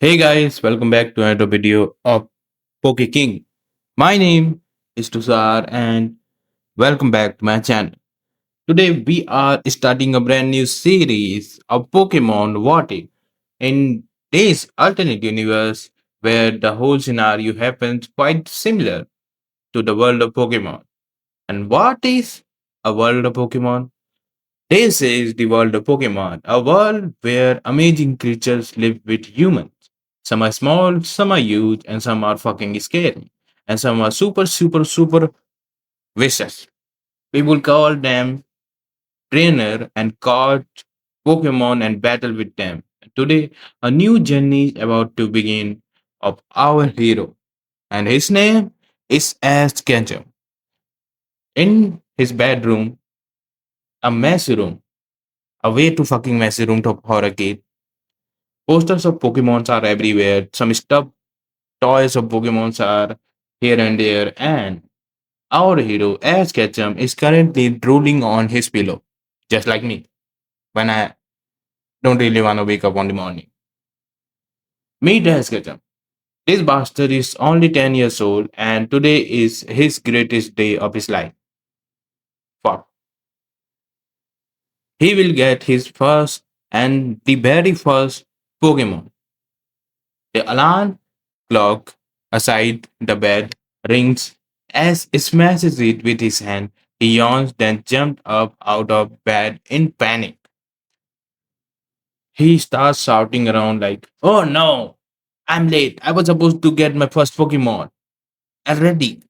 Hey guys, welcome back to another video of Poke King. My name is Tushar and welcome back to my channel. Today we are starting a brand new series of Pokemon What If. In this alternate universe where the whole scenario happens quite similar to the world of Pokemon. And what is a world of Pokemon? This is the world of Pokemon, a world where amazing creatures live with humans. Some are small, some are huge, and some are fucking scary. And some are super, super, super vicious. People call them trainer and catch Pokemon and battle with them. Today, a new journey is about to begin of our hero, and his name is Ash Ketchum. In his bedroom, a messy room, a way too fucking messy room for a kid. Posters of Pokemons are everywhere. Some stuffed toys of Pokemons are here and there, and our hero, Ash Ketchum, is currently drooling on his pillow, just like me, when I don't really want to wake up on the morning. Meet Ash Ketchum. This bastard is only 10 years old, and today is his greatest day of his life. Fuck. He will get his first and the very first Pokemon. The alarm clock aside the bed rings as he smashes it with his hand. He yawns, then jumps up out of bed in panic. He starts shouting around like, "Oh no, I'm late. I was supposed to get my first Pokemon already."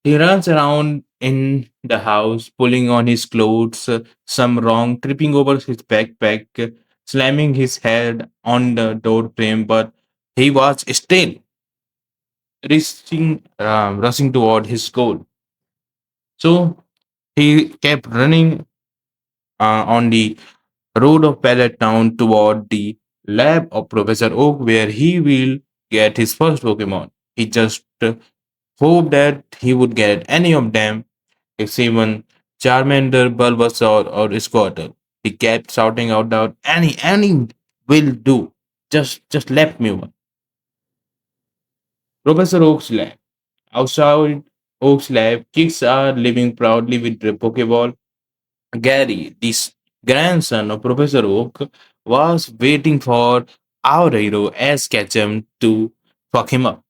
He runs around in the house, pulling on his clothes, some wrong, tripping over his backpack, slamming his head on the door frame, but he was still rushing toward his goal. So he kept running on the road of Pallet Town toward the lab of Professor Oak, where he will get his first Pokemon. He just hoped that he would get any of them, if even Charmander, Bulbasaur, or Squirtle. He kept shouting out loud, any will do. Just let me one. Professor Oak's lab. Outside Oak's lab, kids are living proudly with the Pokeball. Gary, this grandson of Professor Oak, was waiting for our hero Ash Ketchum to fuck him up,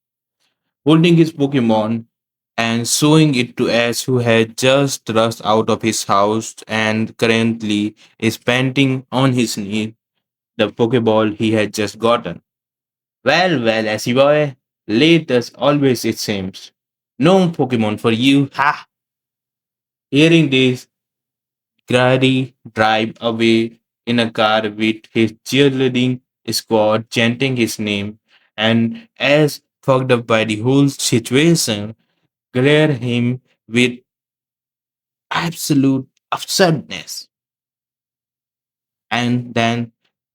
holding his Pokemon and showing it to Ash, who had just rushed out of his house and currently is panting on his knee the Pokeball he had just gotten. Well, Ashy boy, late as always it seems. No Pokemon for you, ha! Hearing this, Grady drive away in a car with his cheerleading squad chanting his name, and as fucked up by the whole situation, glare him with absolute absurdness. And then,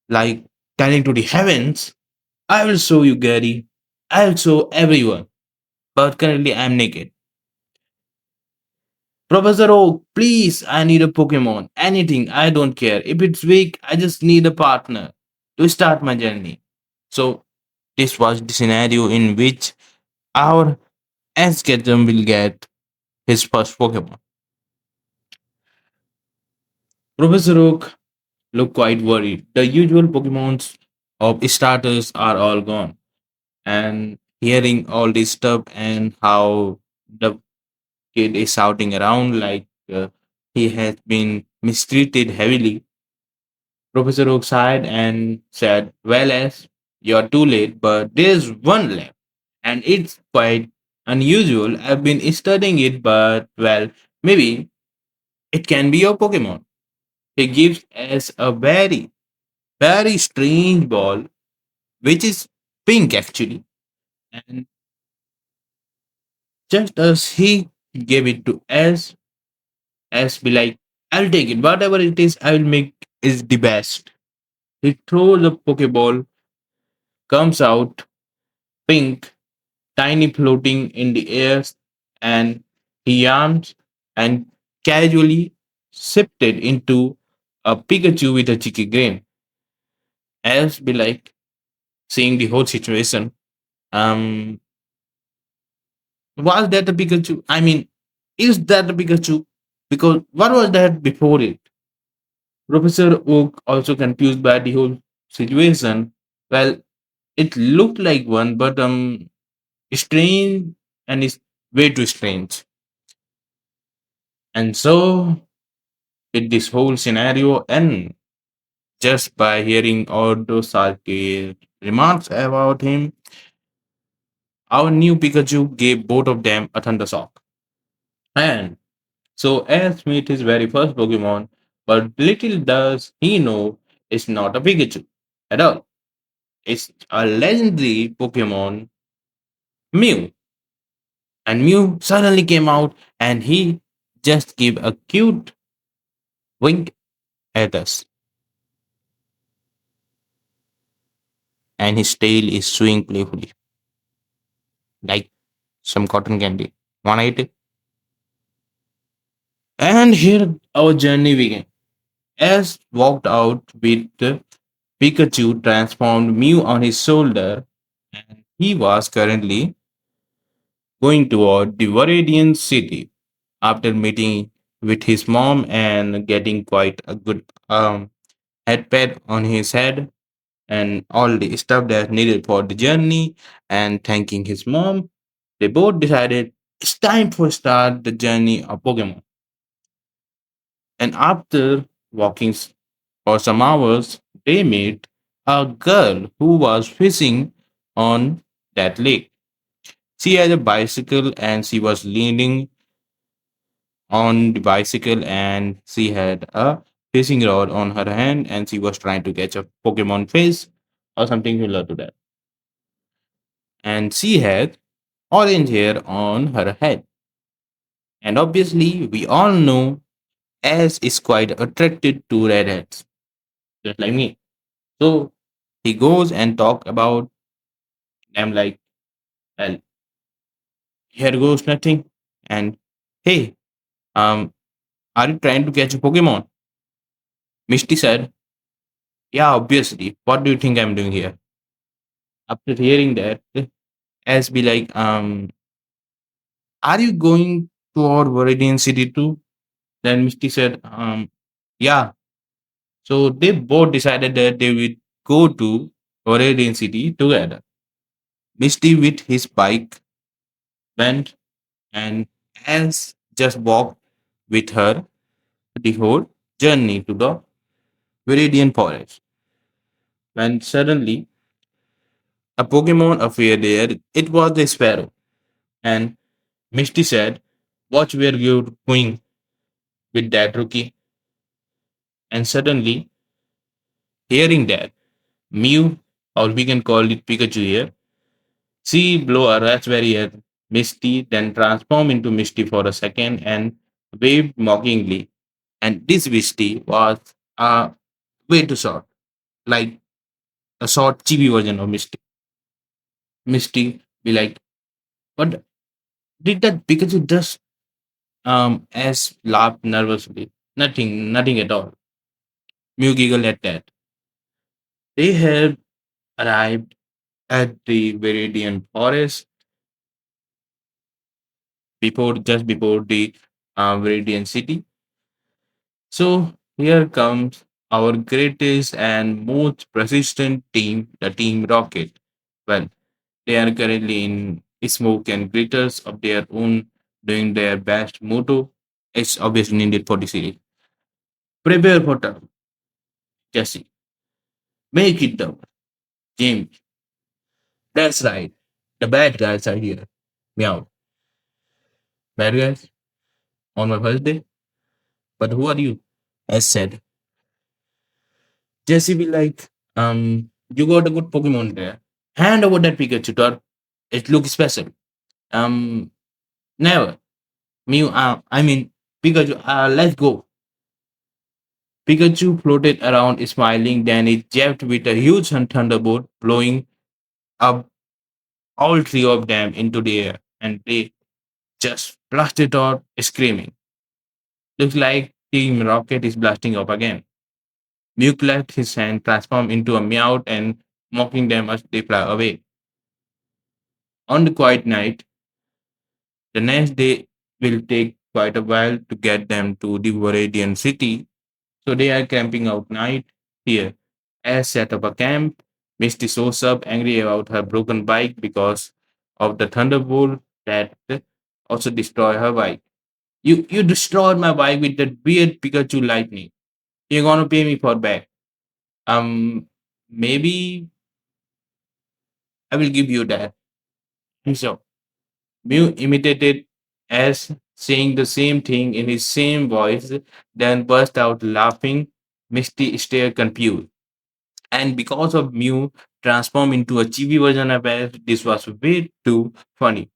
like telling to the heavens, I will show you, Gary. I'll show everyone. But currently, I'm naked. Professor Oak, please, I need a Pokemon. Anything, I don't care. If it's weak, I just need a partner to start my journey. So, this was the scenario in which our Asketchum will get his first Pokemon. Professor Oak looked quite worried. The usual Pokemons of starters are all gone. And hearing all this stuff and how the kid is shouting around like he has been mistreated heavily, Professor Oak sighed and said, "Well, as you're too late, but there's one left, and it's quite unusual. I've been studying it, but well, maybe it can be your Pokemon." He gives us a very, very strange ball, which is pink actually. And just as he gave it to S be like, "I'll take it. Whatever it is, I will make is the best." He throws the Pokeball, comes out pink, tiny floating in the air, and he arms and casually shifted into a Pikachu with a cheeky grin. Else be like, seeing the whole situation. Um, was that a Pikachu? I mean, is that a Pikachu? Because what was that before it? Professor Oak, also confused by the whole situation. Well, it looked like one, but strange, and it's way too strange. And so did this whole scenario end just by hearing all those sarcastic remarks about him. Our new Pikachu gave both of them a thunder shock. And so Ash meet his very first Pokemon, but little does he know it's not a Pikachu at all. It's a legendary Pokemon, Mew. And Mew suddenly came out and he just gave a cute wink at us. And his tail is swinging playfully, like some cotton candy. Wanna eat it? And here our journey began. Ash walked out with Pikachu transformed Mew on his shoulder, and he was currently going toward the Viridian city after meeting with his mom and getting quite a good head pad on his head and all the stuff that's needed for the journey and thanking his mom. They both decided it's time for start the journey of Pokemon. And after walking for some hours, they met a girl who was fishing on that lake. She had a bicycle and she was leaning on the bicycle and she had a fishing rod on her hand and she was trying to catch a Pokemon fish or something similar to that. And she had orange hair on her head. And obviously, we all know Ash is quite attracted to redheads, just like me. So he goes and talk about them like, well, here goes nothing. And hey, are you trying to catch a Pokemon? Misty said, yeah, obviously. What do you think I'm doing here? After hearing that, Ash be like, are you going toward Viridian City too? Then Misty said, yeah. So they both decided that they would go to Viridian City together. Misty with his bike went and Ash just walked with her the whole journey to the Viridian Forest. When suddenly a Pokemon appeared there, it was the Sparrow. And Misty said, watch where you're going with that rookie. And suddenly, hearing that, Mew, or we can call it Pikachu here, she blow a raspberry at Misty, then transform into Misty for a second and waved mockingly. And this Misty was way too short, like a short chibi version of Misty. Misty be like, what did that Pikachu just as laughed nervously? Nothing at all. Mew giggled at that. They had arrived at the Viridian Forest just before the Viridian city. So here comes our greatest and most persistent team, the Team Rocket. Well, they are currently in smoke and glitters of their own, doing their best. Motto is obviously needed for the series. Prepare for term, Jesse. Make it down, James. That's right. The bad guys are here. Meow. Bad guys? On my first day? But who are you? As said. Jesse be like, you got a good Pokemon there. Hand over that Pikachu, Tor. It looks special. Um, never. Pikachu, let's go. Pikachu floated around smiling, then it jabbed with a huge thunderbolt, blowing up all three of them into the air, and they just blasted out screaming. Looks like Team Rocket is blasting up again. Mew clapped his hand, transformed into a Meowth, and mocking them as they fly away. On the quiet night, the next day will take quite a while to get them to the Viridian city, so they are camping out night here. As set up a camp, Misty shows up angry about her broken bike because of the thunderbolt that also destroy her bike. You destroyed my bike with that weird Pikachu lightning. You're gonna pay me for back. Maybe I will give you that. So Mew imitated as saying the same thing in his same voice, then burst out laughing. Misty stared confused. And because of Mew transformed into a chibi version of Ash, this was way too funny.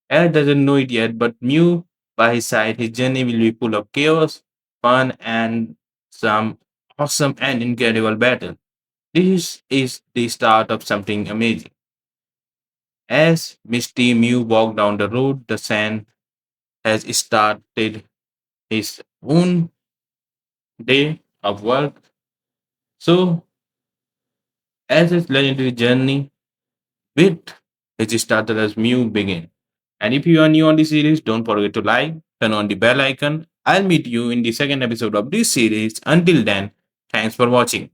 Ash doesn't know it yet, but Mew by his side, his journey will be full of chaos, fun, and some awesome and incredible battle. This is the start of something amazing. As Misty Mew walk down the road, the sand has started his own day of work. So, as his legendary journey with his started as Mew begin. And if you are new on this series, don't forget to like, turn on the bell icon. I'll meet you in the second episode of this series. Until then, thanks for watching.